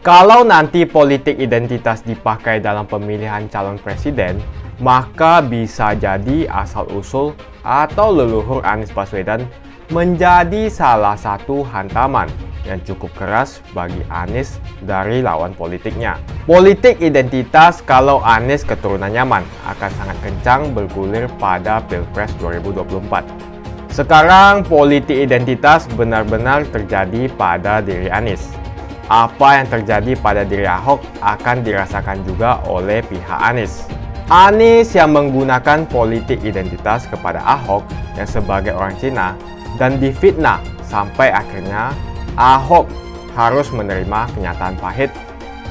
Kalau nanti politik identitas dipakai dalam pemilihan calon presiden, maka bisa jadi asal-usul atau leluhur Anies Baswedan menjadi salah satu hantaman yang cukup keras bagi Anies dari lawan politiknya. Politik identitas kalau Anies keturunan Yaman akan sangat kencang bergulir pada Pilpres 2024. Sekarang politik identitas benar-benar terjadi pada diri Anies. Apa yang terjadi pada diri Ahok akan dirasakan juga oleh pihak Anies. Anies yang menggunakan politik identitas kepada Ahok yang sebagai orang Cina dan difitnah sampai akhirnya Ahok harus menerima kenyataan pahit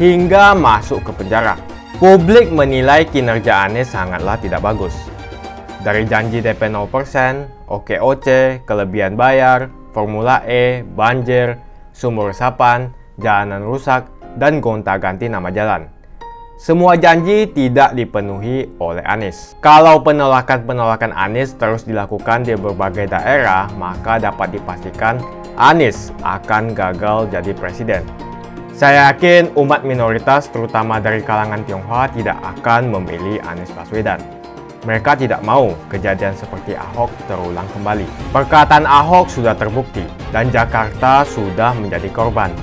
hingga masuk ke penjara. Publik menilai kinerja Anies sangatlah tidak bagus. Dari janji DP 0%, OKOC, kelebihan bayar, Formula E, banjir, sumur resapan, jalanan rusak, dan gonta-ganti nama jalan. Semua janji tidak dipenuhi oleh Anies. Kalau penolakan-penolakan Anies terus dilakukan di berbagai daerah, maka dapat dipastikan Anies akan gagal jadi presiden. Saya yakin umat minoritas terutama dari kalangan Tionghoa tidak akan memilih Anies Baswedan. Mereka tidak mau kejadian seperti Ahok terulang kembali. Perkataan Ahok sudah terbukti dan Jakarta sudah menjadi korban.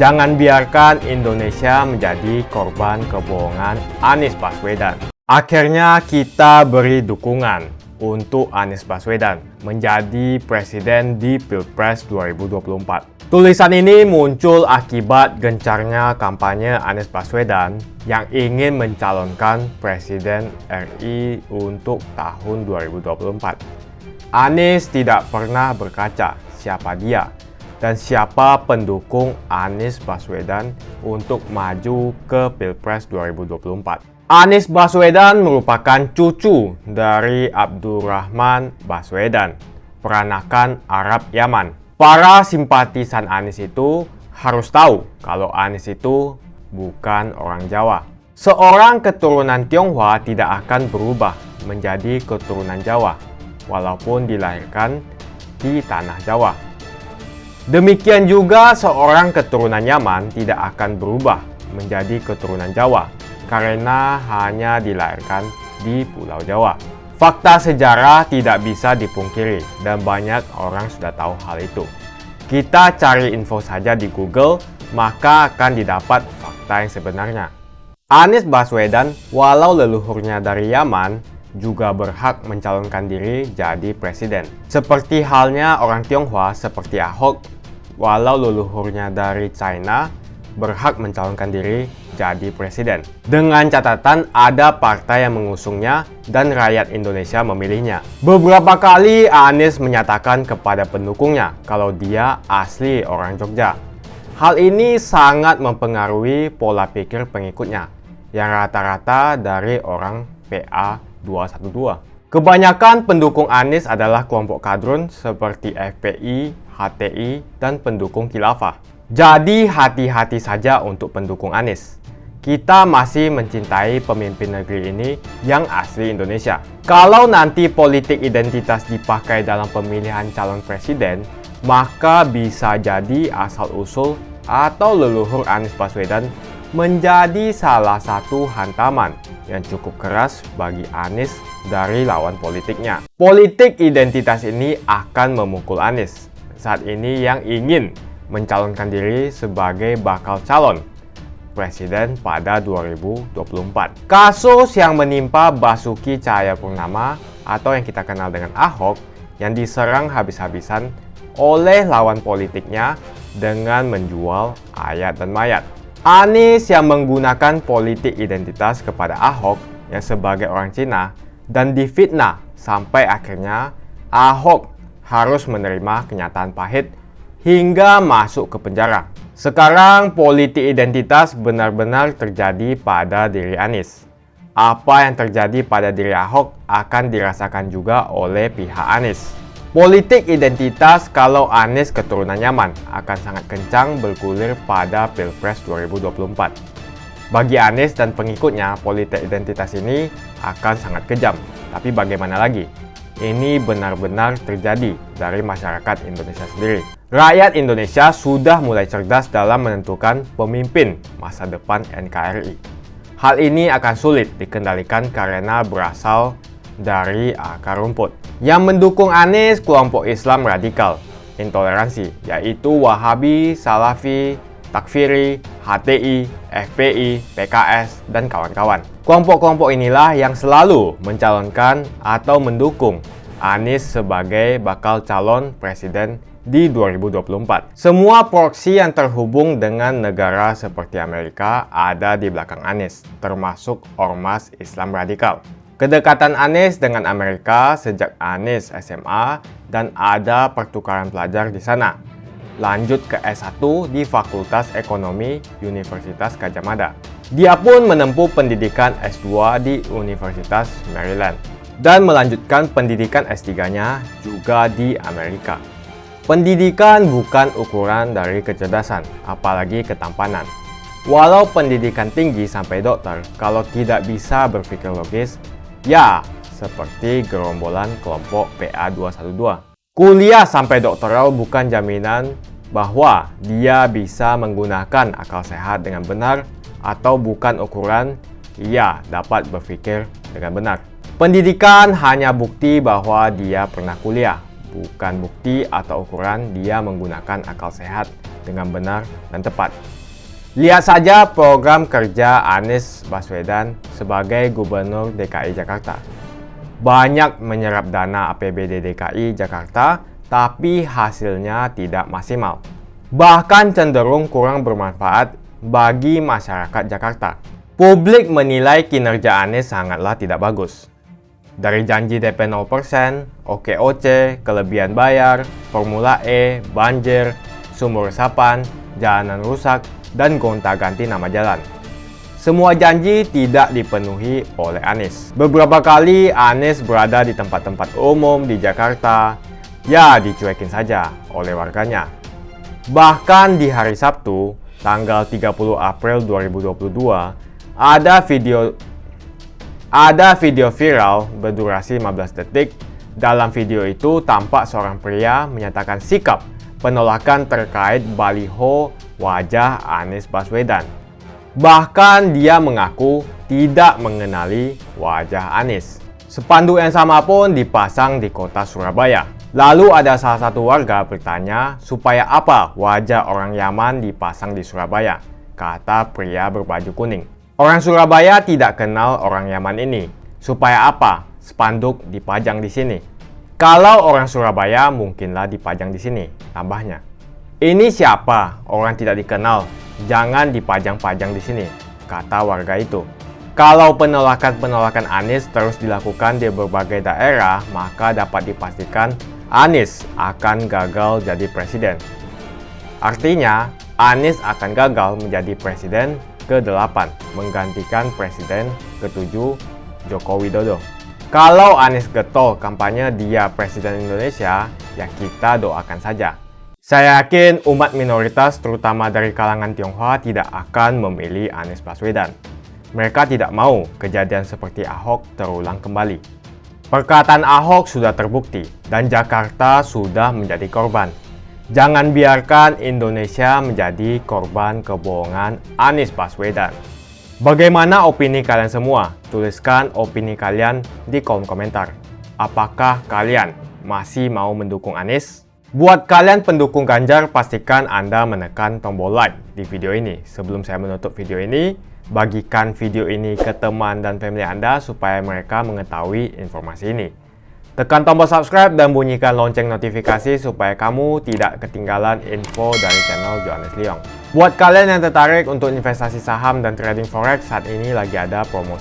Jangan biarkan Indonesia menjadi korban kebohongan Anies Baswedan. Akhirnya kita beri dukungan untuk Anies Baswedan menjadi presiden di Pilpres 2024. Tulisan ini muncul akibat gencarnya kampanye Anies Baswedan yang ingin mencalonkan Presiden RI untuk tahun 2024. Anies tidak pernah berkaca siapa dia dan siapa pendukung Anies Baswedan untuk maju ke Pilpres 2024. Anies Baswedan merupakan cucu dari Abdurrahman Baswedan, peranakan Arab Yaman. Para simpatisan Anies itu harus tahu kalau Anies itu bukan orang Jawa. Seorang keturunan Tionghoa tidak akan berubah menjadi keturunan Jawa, walaupun dilahirkan di tanah Jawa. Demikian juga seorang keturunan Yaman tidak akan berubah menjadi keturunan Jawa karena hanya dilahirkan di Pulau Jawa. Fakta sejarah tidak bisa dipungkiri dan banyak orang sudah tahu hal itu. Kita cari info saja di Google, maka akan didapat fakta yang sebenarnya. Anies Baswedan, walau leluhurnya dari Yaman, juga berhak mencalonkan diri jadi presiden. Seperti halnya orang Tionghoa seperti Ahok, walau leluhurnya dari China, berhak mencalonkan diri jadi presiden. Dengan catatan ada partai yang mengusungnya dan rakyat Indonesia memilihnya. Beberapa kali Anies menyatakan kepada pendukungnya kalau dia asli orang Jogja. Hal ini sangat mempengaruhi pola pikir pengikutnya yang rata-rata dari orang PA 212. Kebanyakan pendukung Anies adalah kelompok kadrun seperti FPI, HTI, dan pendukung khilafah. Jadi hati-hati saja untuk pendukung Anies. Kita masih mencintai pemimpin negeri ini yang asli Indonesia. Kalau nanti politik identitas dipakai dalam pemilihan calon presiden, maka bisa jadi asal-usul atau leluhur Anies Baswedan menjadi salah satu hantaman yang cukup keras bagi Anies dari lawan politiknya. Politik identitas ini akan memukul Anies saat ini yang ingin mencalonkan diri sebagai bakal calon presiden pada 2024. Kasus yang menimpa Basuki Cahayapurnama atau yang kita kenal dengan Ahok yang diserang habis-habisan oleh lawan politiknya dengan menjual ayat dan mayat. Anies yang menggunakan politik identitas kepada Ahok yang sebagai orang Cina dan difitnah sampai akhirnya Ahok harus menerima kenyataan pahit hingga masuk ke penjara. Sekarang politik identitas benar-benar terjadi pada diri Anies. Apa yang terjadi pada diri Ahok akan dirasakan juga oleh pihak Anies. Politik identitas kalau Anies keturunan Yaman akan sangat kencang bergulir pada Pilpres 2024. Bagi Anies dan pengikutnya, politik identitas ini akan sangat kejam. Tapi bagaimana lagi? Ini benar-benar terjadi dari masyarakat Indonesia sendiri. Rakyat Indonesia sudah mulai cerdas dalam menentukan pemimpin masa depan NKRI. Hal ini akan sulit dikendalikan karena berasal dari akar rumput. Yang mendukung Anies kelompok Islam radikal, intoleransi, yaitu Wahabi, Salafi, Takfiri, HTI, FPI, PKS, dan kawan-kawan. Kelompok-kelompok inilah yang selalu mencalonkan atau mendukung Anies sebagai bakal calon presiden di 2024. Semua proksi yang terhubung dengan negara seperti Amerika ada di belakang Anies, termasuk ormas Islam radikal. Kedekatan Anies dengan Amerika sejak Anies SMA dan ada pertukaran pelajar di sana. Lanjut ke S1 di Fakultas Ekonomi Universitas Gadjah Mada. Dia pun menempuh pendidikan S2 di Universitas Maryland dan melanjutkan pendidikan S3-nya juga di Amerika. Pendidikan bukan ukuran dari kecerdasan, apalagi ketampanan. Walau pendidikan tinggi sampai dokter, kalau tidak bisa berpikir logis, ya seperti gerombolan kelompok PA212. Kuliah sampai doktoral bukan jaminan bahwa dia bisa menggunakan akal sehat dengan benar atau bukan ukuran ia dapat berpikir dengan benar. Pendidikan hanya bukti bahwa dia pernah kuliah, bukan bukti atau ukuran dia menggunakan akal sehat dengan benar dan tepat. Lihat saja program kerja Anies Baswedan sebagai Gubernur DKI Jakarta. Banyak menyerap dana APBD DKI Jakarta, tapi hasilnya tidak maksimal. Bahkan cenderung kurang bermanfaat bagi masyarakat Jakarta. Publik menilai kinerja Anies sangatlah tidak bagus. Dari janji DP 0%, OKOC, kelebihan bayar, Formula E, banjir, sumur resapan, jalanan rusak, dan gonta-ganti nama jalan. Semua janji tidak dipenuhi oleh Anies. Beberapa kali Anies berada di tempat-tempat umum di Jakarta, ya dicuekin saja oleh warganya. Bahkan di hari Sabtu, tanggal 30 April 2022, ada video viral berdurasi 15 detik. Dalam video itu tampak seorang pria menyatakan sikap penolakan terkait baliho wajah Anies Baswedan. Bahkan dia mengaku tidak mengenali wajah Anies. Spanduk yang sama pun dipasang di kota Surabaya. Lalu ada salah satu warga bertanya supaya apa wajah orang Yaman dipasang di Surabaya, kata pria berbaju kuning. Orang Surabaya tidak kenal orang Yaman ini. Supaya apa spanduk dipajang di sini? Kalau orang Surabaya mungkinlah dipajang di sini, tambahnya. Ini siapa? Orang tidak dikenal. Jangan dipajang-pajang di sini, kata warga itu. Kalau penolakan Anies terus dilakukan di berbagai daerah, maka dapat dipastikan Anies akan gagal jadi presiden. Artinya, Anies akan gagal menjadi presiden ke-8, menggantikan presiden ke-7 Joko Widodo. Kalau Anies getol kampanye dia presiden Indonesia, ya kita doakan saja. Saya yakin umat minoritas terutama dari kalangan Tionghoa tidak akan memilih Anies Baswedan. Mereka tidak mau kejadian seperti Ahok terulang kembali. Perkataan Ahok sudah terbukti dan Jakarta sudah menjadi korban. Jangan biarkan Indonesia menjadi korban kebohongan Anies Baswedan. Bagaimana opini kalian semua? Tuliskan opini kalian di kolom komentar. Apakah kalian masih mau mendukung Anies? Buat kalian pendukung Ganjar, pastikan Anda menekan tombol like di video ini. Sebelum saya menutup video ini, bagikan video ini ke teman dan family Anda supaya mereka mengetahui informasi ini. Tekan tombol subscribe dan bunyikan lonceng notifikasi supaya kamu tidak ketinggalan info dari channel Johannes Leong. Buat kalian yang tertarik untuk investasi saham dan trading forex, saat ini lagi ada promosi